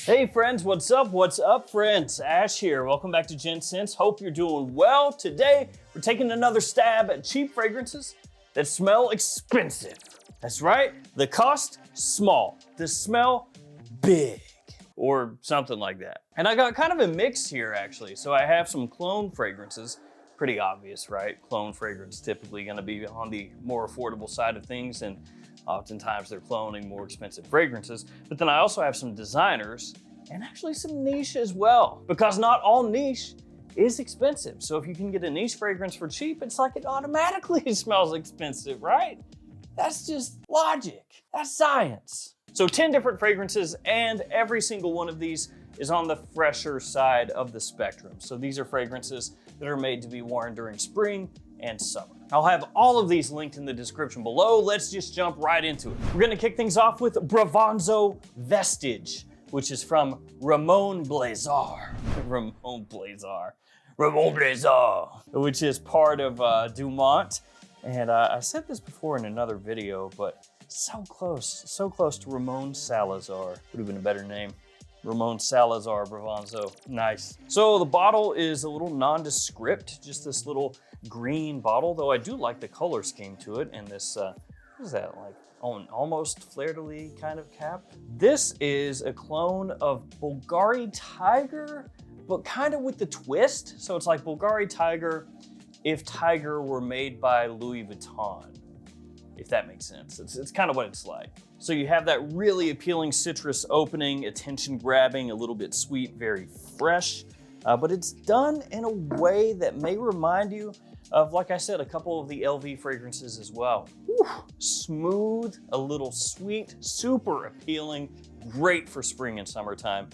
Hey friends, what's up? What's up, friends? Ash here. Welcome back to Gents. Hope you're doing well. Today, we're taking another stab at cheap fragrances that smell expensive. That's right, the cost, small. The smell, big. Or something like that. And I got kind of a mix here, actually. So I have some clone fragrances. Pretty obvious, right? Clone fragrance typically gonna be on the more affordable side of things, and oftentimes they're cloning more expensive fragrances. But then I also have some designers and actually some niche as well, because not all niche is expensive. So if you can get a niche fragrance for cheap, it's like it automatically smells expensive, right? That's just logic. That's science. So 10 different fragrances, and every single one of these is on the fresher side of the spectrum. So these are fragrances that are made to be worn during spring and summer. I'll have all of these linked in the description below. Let's just jump right into it. We're gonna kick things off with Bravano Vestage, which is from Ramon Blazar. Ramon Blazar, which is part of Dumont. And I said this before in another video, but so close to Ramon Salazar. Would have been a better name. Ramon Salazar Bravano. Nice. So the bottle is a little nondescript, just this little green bottle, though I do like the color scheme to it, and this, what is that, like almost fleur-de-lis kind of cap? This is a clone of Bulgari Tiger, but kind of with the twist. So it's like Bulgari Tiger if Tiger were made by Louis Vuitton, if that makes sense. It's kind of what it's like. So you have that really appealing citrus opening, attention grabbing, a little bit sweet, very fresh, but it's done in a way that may remind you of, like I said, a couple of the LV fragrances as well. Whew. Smooth, a little sweet, super appealing, great for spring and summertime,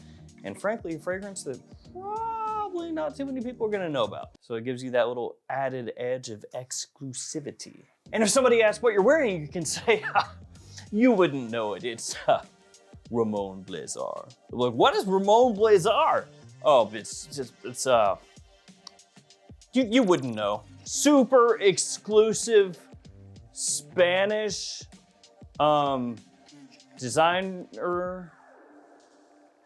and frankly, a fragrance that probably not too many people are gonna know about. So it gives you that little added edge of exclusivity. And if somebody asks what you're wearing, you can say, you wouldn't know it. It's Ramon Blazar. Look, what is Ramon Blazar? Oh, you wouldn't know. Super exclusive Spanish designer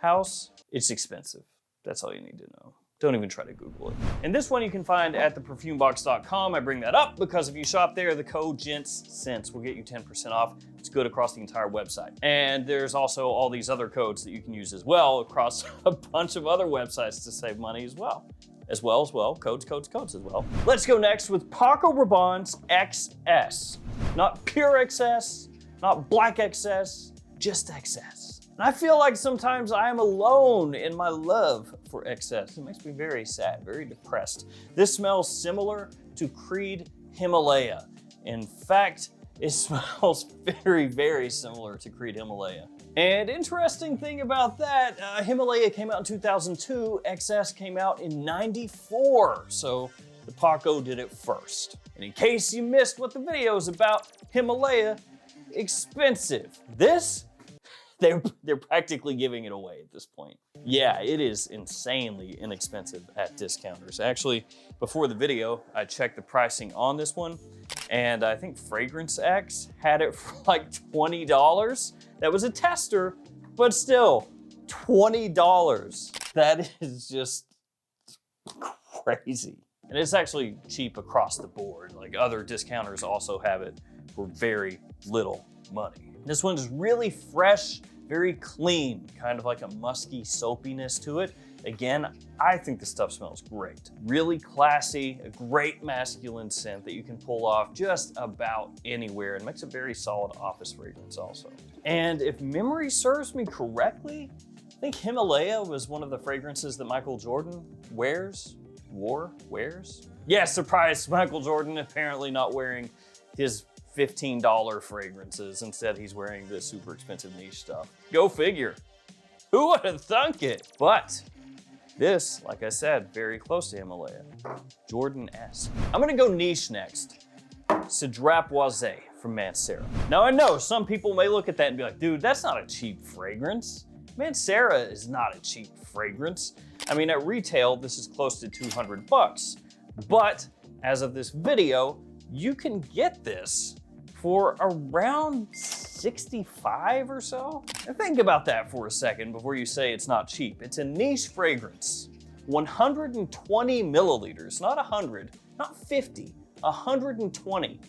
house. It's expensive. That's all you need to know. Don't even try to Google it. And this one you can find at theperfumebox.com. I bring that up because if you shop there, the code GENTS will get you 10% off. It's good across the entire website. And there's also all these other codes that you can use as well across a bunch of other websites to save money as well. Codes as well. Let's go next with Paco Rabanne XS. Not pure XS, not black XS, just XS. And I feel like sometimes I am alone in my love for XS. It makes me very sad, very depressed. This smells similar to Creed Himalaya. In fact, it smells very, very similar to Creed Himalaya. And interesting thing about that, Himalaya came out in 2002, XS came out in '94. So the Paco did it first. And in case you missed what the video is about, Himalaya, expensive. This, they're practically giving it away at this point. Yeah, it is insanely inexpensive at discounters. Actually, before the video, I checked the pricing on this one, and I think Fragrance X had it for like $20. That was a tester, but still, $20. That is just crazy. And it's actually cheap across the board. Like other discounters also have it for very little money. This one's really fresh, very clean, kind of like a musky soapiness to it. Again, I think the stuff smells great. Really classy, a great masculine scent that you can pull off just about anywhere, and makes a very solid office fragrance also. And if memory serves me correctly, I think Himalaya was one of the fragrances that Michael Jordan wears. Yeah, surprise, Michael Jordan apparently not wearing his $15 fragrances. Instead, he's wearing the super expensive niche stuff. Go figure. Who would have thunk it? But this, like I said, very close to Himalaya. Jordan-esque. I'm gonna go niche next. Sidrap Waz from Manera. Now I know some people may look at that and be like, dude, that's not a cheap fragrance. Manera is not a cheap fragrance. I mean, at retail, this is close to 200 bucks. But as of this video, you can get this for around 65 or so. And think about that for a second before you say it's not cheap. It's a niche fragrance. 120 milliliters, not 100, not 50, 120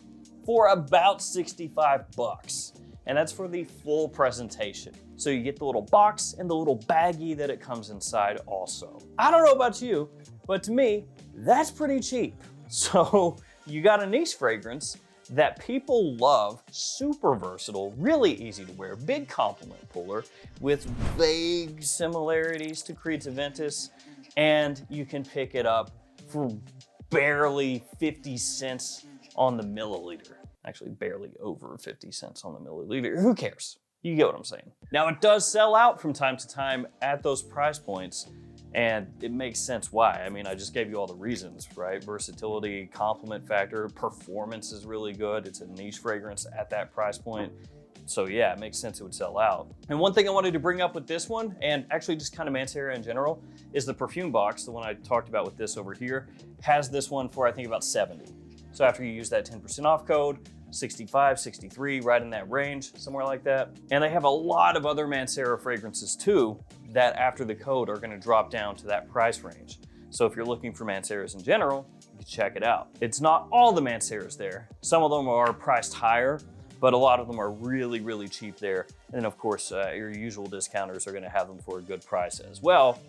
for about 65 bucks. And that's for the full presentation. So you get the little box and the little baggie that it comes inside also. I don't know about you, but to me, that's pretty cheap. So you got a niche fragrance that people love, super versatile, really easy to wear, big compliment puller with vague similarities to Creed Aventus, and you can pick it up for barely 50 cents on the milliliter. Actually, barely over 50 cents on the milliliter. Who cares? You get what I'm saying. Now, it does sell out from time to time at those price points, and it makes sense why. I mean, I just gave you all the reasons, right? Versatility, compliment factor, performance is really good. It's a niche fragrance at that price point. So yeah, it makes sense it would sell out. And one thing I wanted to bring up with this one, and actually just kind of Manera in general, is the perfume box, the one I talked about with this over here, has this one for I think about 70. So after you use that 10% off code, 65, 63, right in that range, somewhere like that. And they have a lot of other Manera fragrances too that after the code are gonna drop down to that price range. So if you're looking for Maneras in general, you can check it out. It's not all the Maneras there. Some of them are priced higher, but a lot of them are really, really cheap there. And then of course, your usual discounters are gonna have them for a good price as well,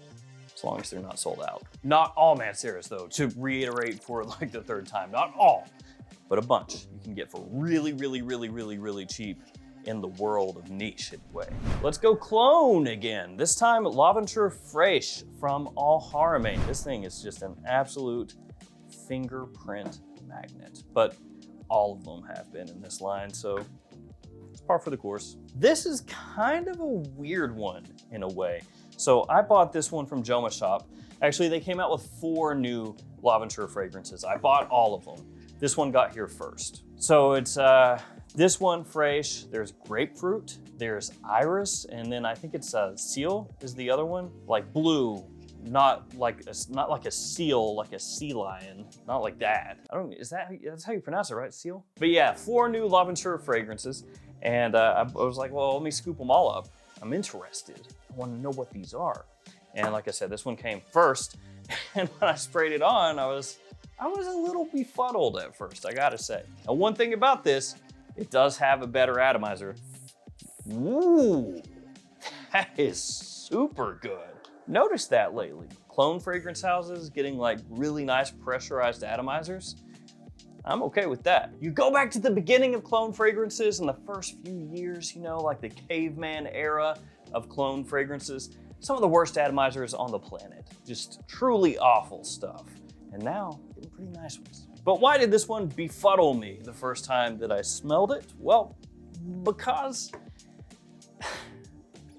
as long as they're not sold out. Not all Maneras though, to reiterate for like the third time, not all, but a bunch you can get for really, really, really, really, really cheap in the world of niche anyway. Let's go clone again. This time, L'Aventure Fraîche from All Haramain. This thing is just an absolute fingerprint magnet, but all of them have been in this line, so it's par for the course. This is kind of a weird one in a way. So I bought this one from Joma Shop. Actually, they came out with 4 new L'Aventure fragrances. I bought all of them. This one got here first. So it's this one, Fraîche, there's grapefruit, there's iris, and then I think it's seal is the other one. Like blue, not like a seal, like a sea lion, not like that. I don't, that's how you pronounce it, right? Seal? But yeah, 4 new L'Aventure fragrances. And I was like, well, let me scoop them all up. I'm interested. I want to know what these are. And like I said, this one came first. And when I sprayed it on, I was a little befuddled at first, I gotta say. Now, one thing about this, it does have a better atomizer. Ooh, that is super good. Noticed that lately. Clone fragrance houses getting like really nice pressurized atomizers. I'm okay with that. You go back to the beginning of clone fragrances in the first few years, you know, like the caveman era of clone fragrances, some of the worst atomizers on the planet. Just truly awful stuff. And now, getting pretty nice ones. But why did this one befuddle me the first time that I smelled it? Well, because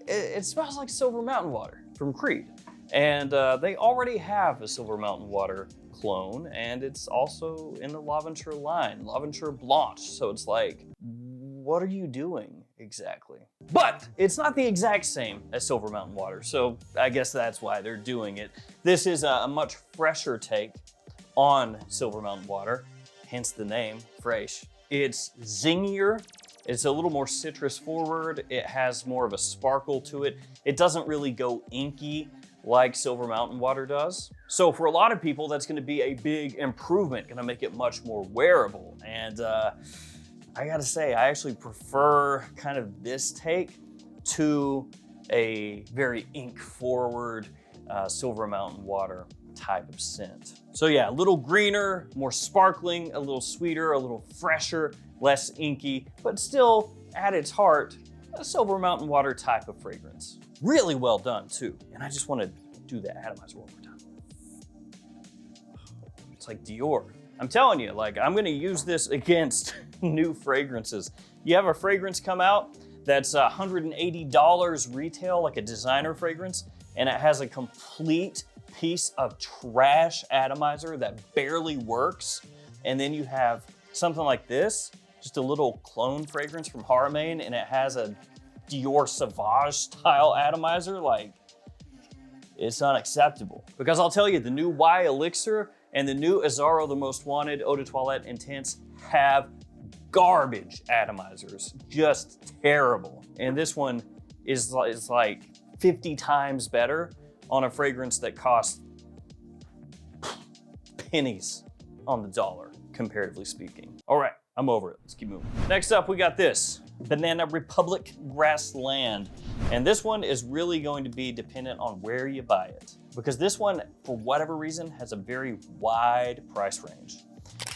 it smells like Silver Mountain Water from Creed. And they already have a Silver Mountain Water clone, and it's also in the L'Aventure line, L'Aventure Blanche. So it's like, what are you doing exactly? But it's not the exact same as Silver Mountain Water, so I guess that's why they're doing it. This is a much fresher take on Silver Mountain Water, hence the name, Fraîche. It's zingier, it's a little more citrus forward, it has more of a sparkle to it. It doesn't really go inky like Silver Mountain Water does. So for a lot of people, that's gonna be a big improvement, gonna make it much more wearable. And I gotta say, I actually prefer kind of this take to a very ink forward Silver Mountain Water type of scent. So yeah, a little greener, more sparkling, a little sweeter, a little fresher, less inky, but still at its heart, a Silver Mountain Water type of fragrance. Really well done too. And I just want to do the atomizer one more time. It's like Dior. I'm telling you, like, I'm gonna use this against new fragrances. You have a fragrance come out that's $180 retail, like a designer fragrance, and it has a complete piece of trash atomizer that barely works. And then you have something like this, just a little clone fragrance from Haramain, and it has a Dior Sauvage style atomizer. Like, it's unacceptable. Because I'll tell you, the new Y Elixir and the new Azzaro The Most Wanted Eau de Toilette Intense have garbage atomizers, just terrible. And this one is like 50 times better on a fragrance that costs pennies on the dollar, comparatively speaking. All right, I'm over it. Let's keep moving. Next up, we got this Banana Republic Grassland. And this one is really going to be dependent on where you buy it, because this one, for whatever reason, has a very wide price range.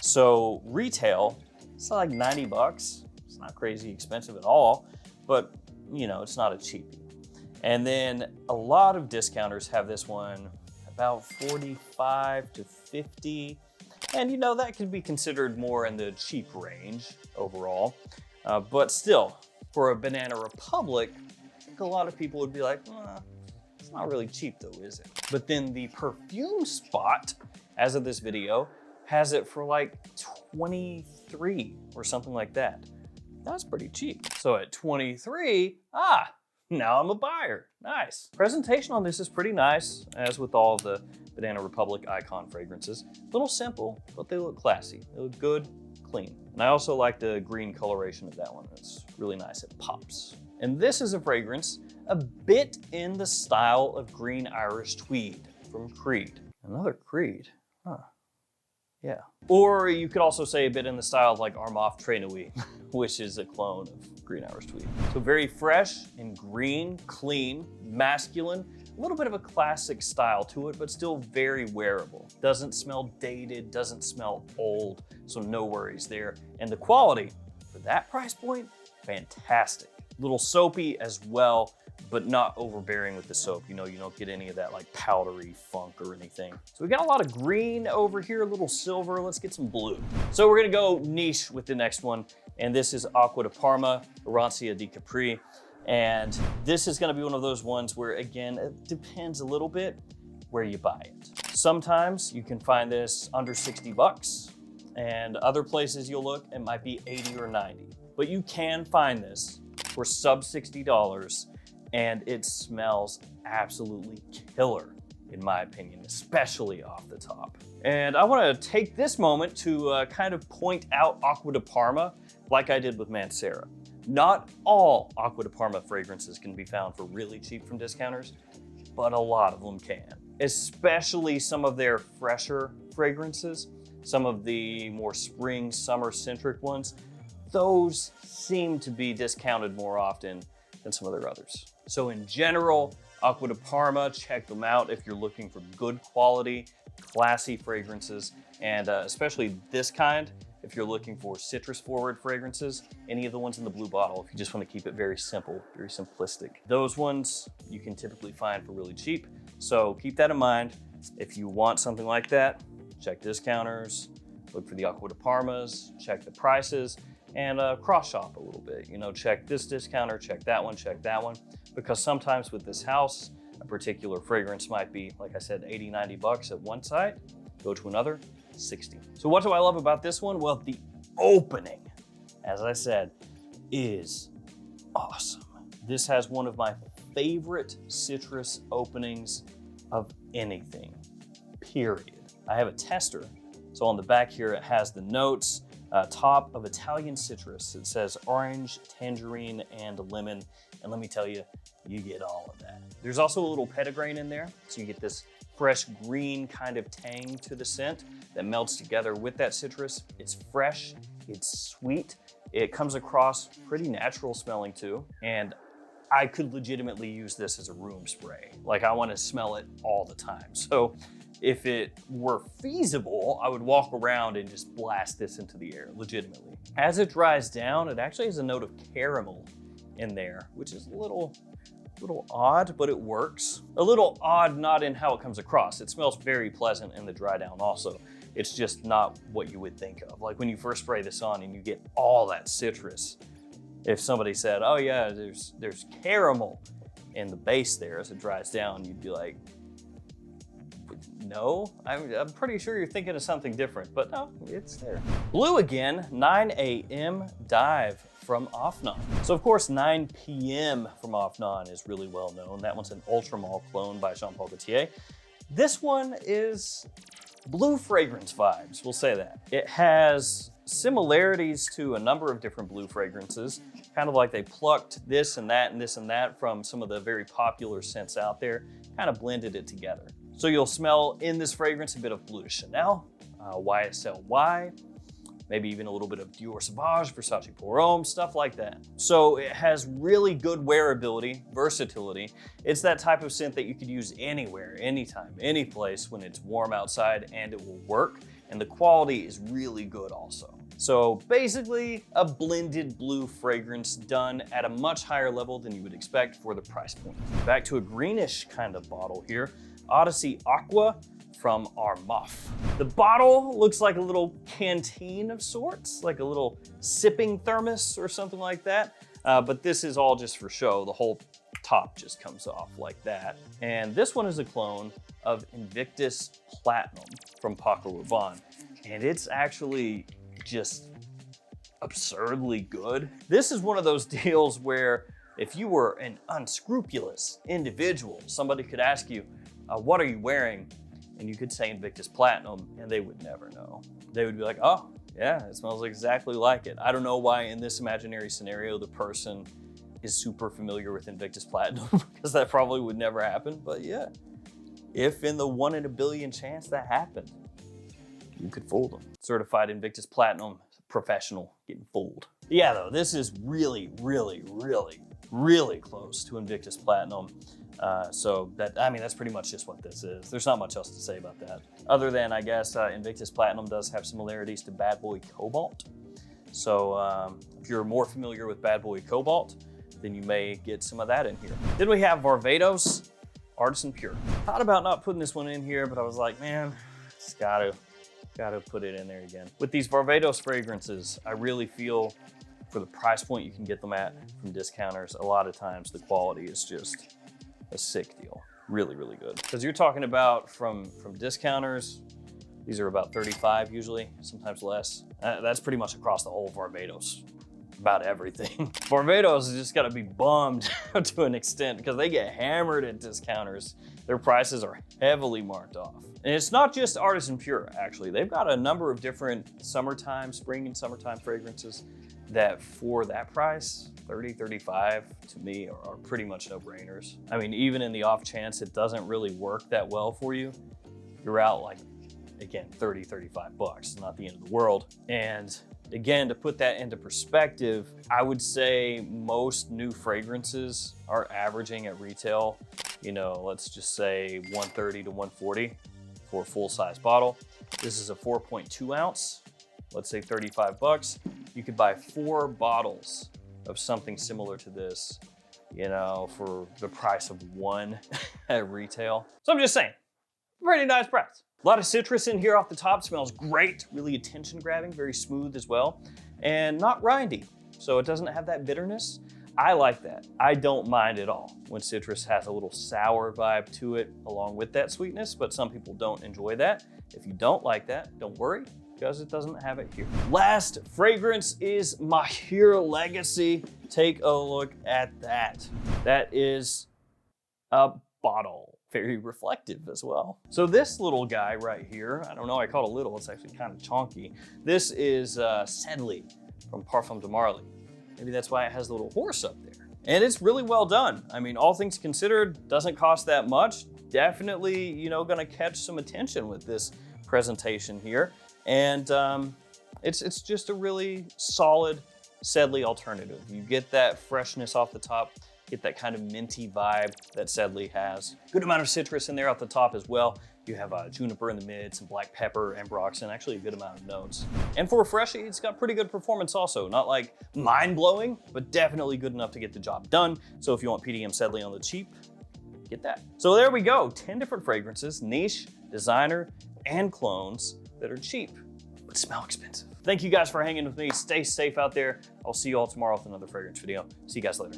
So retail, it's like 90 bucks. It's not crazy expensive at all, but you know, it's not a cheapie. And then a lot of discounters have this one about 45 to 50. And you know, that could be considered more in the cheap range overall. But still, for a Banana Republic, I think a lot of people would be like, it's not really cheap though, is it? But then the perfume spot, as of this video, has it for like 23 or something like that. That's pretty cheap. So at 23, now I'm a buyer. Nice. Presentation on this is pretty nice, as with all the Banana Republic icon fragrances. A little simple, but they look classy. They look good, clean. And I also like the green coloration of that one. It's really nice, it pops. And this is a fragrance a bit in the style of Green Irish Tweed from Creed. Another Creed, huh. Yeah. Or you could also say a bit in the style of like Armaf Très Nuit, which is a clone of Green Irish Tweed. So very fresh and green, clean, masculine, a little bit of a classic style to it, but still very wearable. Doesn't smell dated, doesn't smell old, so no worries there. And the quality, for that price point, fantastic. A little soapy as well, but not overbearing with the soap. You know, you don't get any of that like powdery funk or anything. So we got a lot of green over here, a little silver. Let's get some blue. So we're gonna go niche with the next one. And this is Aqua de Parfum, Rancia di Capri. And this is gonna be one of those ones where, again, it depends a little bit where you buy it. Sometimes you can find this under 60 bucks, and other places you'll look, it might be 80 or 90. But you can find this for sub $60, and it smells absolutely killer, in my opinion, especially off the top. And I wanna take this moment to kind of point out Aqua de Parfum like I did with Manera. Not all Aqua de Parfum fragrances can be found for really cheap from discounters, but a lot of them can. Especially some of their fresher fragrances, some of the more spring, summer-centric ones, those seem to be discounted more often than some of their others. So in general, Aqua de Parfum, check them out if you're looking for good quality, classy fragrances, and especially this kind, if you're looking for citrus-forward fragrances, any of the ones in the blue bottle, if you just want to keep it very simple, very simplistic. Those ones you can typically find for really cheap, so keep that in mind. If you want something like that, check discounters, look for the Aqua de Parfums, check the prices, and cross-shop a little bit. You know, check this discounter, check that one, because sometimes with this house, a particular fragrance might be, like I said, 80, 90 bucks at one site, go to another, 60. So what do I love about this one? Well, the opening, as I said, is awesome. This has one of my favorite citrus openings of anything, period. I have a tester. So on the back here, it has the notes, top of Italian citrus. It says orange, tangerine, and lemon. And let me tell you, you get all of that. There's also a little petitgrain in there. So you get this fresh green kind of tang to the scent that melts together with that citrus. It's fresh, it's sweet. It comes across pretty natural smelling too. And I could legitimately use this as a room spray. Like I want to smell it all the time. So if it were feasible, I would walk around and just blast this into the air, legitimately. As it dries down, it actually has a note of caramel in there, which is a little odd, but it works. A little odd, not in how it comes across. It smells very pleasant in the dry down also. It's just not what you would think of. Like when you first spray this on and you get all that citrus. If somebody said, oh yeah, there's caramel in the base there as it dries down, you'd be like, no, I'm pretty sure you're thinking of something different, but no, it's there. Blue again, 9 a.m. Dive from Afnan. So of course, 9 p.m. from Afnan is really well known. That one's an Ultramall clone by Jean Paul Gaultier. This one is blue fragrance vibes, we'll say that. It has similarities to a number of different blue fragrances, kind of like they plucked this and that and this and that from some of the very popular scents out there, kind of blended it together. So you'll smell in this fragrance a bit of Bleu de Chanel, YSL, maybe even a little bit of Dior Sauvage, Versace Pour Homme, stuff like that. So it has really good wearability, versatility. It's that type of scent that you could use anywhere, anytime, any place when it's warm outside, and it will work. And the quality is really good also. So basically a blended blue fragrance done at a much higher level than you would expect for the price point. Back to a greenish kind of bottle here, Odyssey Aqua from Armaf. The bottle looks like a little canteen of sorts, like a little sipping thermos or something like that. But this is all just for show. The whole top just comes off like that. And this one is a clone of Invictus Platinum from Paco Rabanne. And it's actually just absurdly good. This is one of those deals where if you were an unscrupulous individual, somebody could ask you, what are you wearing? And you could say Invictus Platinum, and they would never know. They would be like, oh, yeah, it smells exactly like it. I don't know why in this imaginary scenario the person is super familiar with Invictus Platinum, because that probably would never happen. But yeah, if in the 1 in a billion chance that happened, you could fool them. Certified Invictus Platinum professional getting fooled. Yeah, though, this is really, really, really, really close to Invictus Platinum. So that's pretty much just what this is. There's not much else to say about that. Other than, I guess, Invictus Platinum does have similarities to Bad Boy Cobalt. So if you're more familiar with Bad Boy Cobalt, then you may get some of that in here. Then we have Varvado's Artisan Pure. Thought about not putting this one in here, but I was like, man, just gotta put it in there again. With these Varvados fragrances, I really feel for the price point you can get them at from discounters, a lot of times the quality is just a sick deal. Really, really good. Because you're talking about from discounters, these are about 35 usually, sometimes less. That's pretty much across the whole Varvados, about everything. Varvados has just gotta be bummed to an extent because they get hammered at discounters. Their prices are heavily marked off. And it's not just Artisan Pure, actually. They've got a number of different spring and summertime fragrances that for that price, 30, 35 to me are pretty much no-brainers. I mean, even in the off chance it doesn't really work that well for you, you're out like, again, 30, 35 bucks, not the end of the world. And again, to put that into perspective, I would say most new fragrances are averaging at retail, let's just say 130 to 140 for a full-size bottle. This is a 4.2 ounce, let's say 35 bucks. You could buy 4 bottles of something similar to this, for the price of 1 at retail. So I'm just saying, pretty nice price. A lot of citrus in here off the top, smells great, really attention grabbing, very smooth as well, and not rindy. So it doesn't have that bitterness. I like that. I don't mind at all when citrus has a little sour vibe to it along with that sweetness, but some people don't enjoy that. If you don't like that, don't worry, because it doesn't have it here. Last fragrance is Mahir Legacy. Take a look at that. That is a bottle. Very reflective as well. So this little guy right here, I don't know, I call it a little, it's actually kind of chonky. This is Sedley from Parfum de Marly. Maybe that's why it has the little horse up there. And it's really well done. I mean, all things considered, doesn't cost that much. Definitely, gonna catch some attention with this presentation here. And it's just a really solid Sedley alternative. You get that freshness off the top, get that kind of minty vibe that Sedley has. Good amount of citrus in there off the top as well. You have juniper in the mid, some black pepper, ambroxan, actually a good amount of notes. And for a freshie, it's got pretty good performance also. Not like mind-blowing, but definitely good enough to get the job done. So if you want PDM Sedley on the cheap, get that. So there we go, 10 different fragrances, niche, designer, and clones that are cheap, but smell expensive. Thank you guys for hanging with me. Stay safe out there. I'll see you all tomorrow with another fragrance video. See you guys later.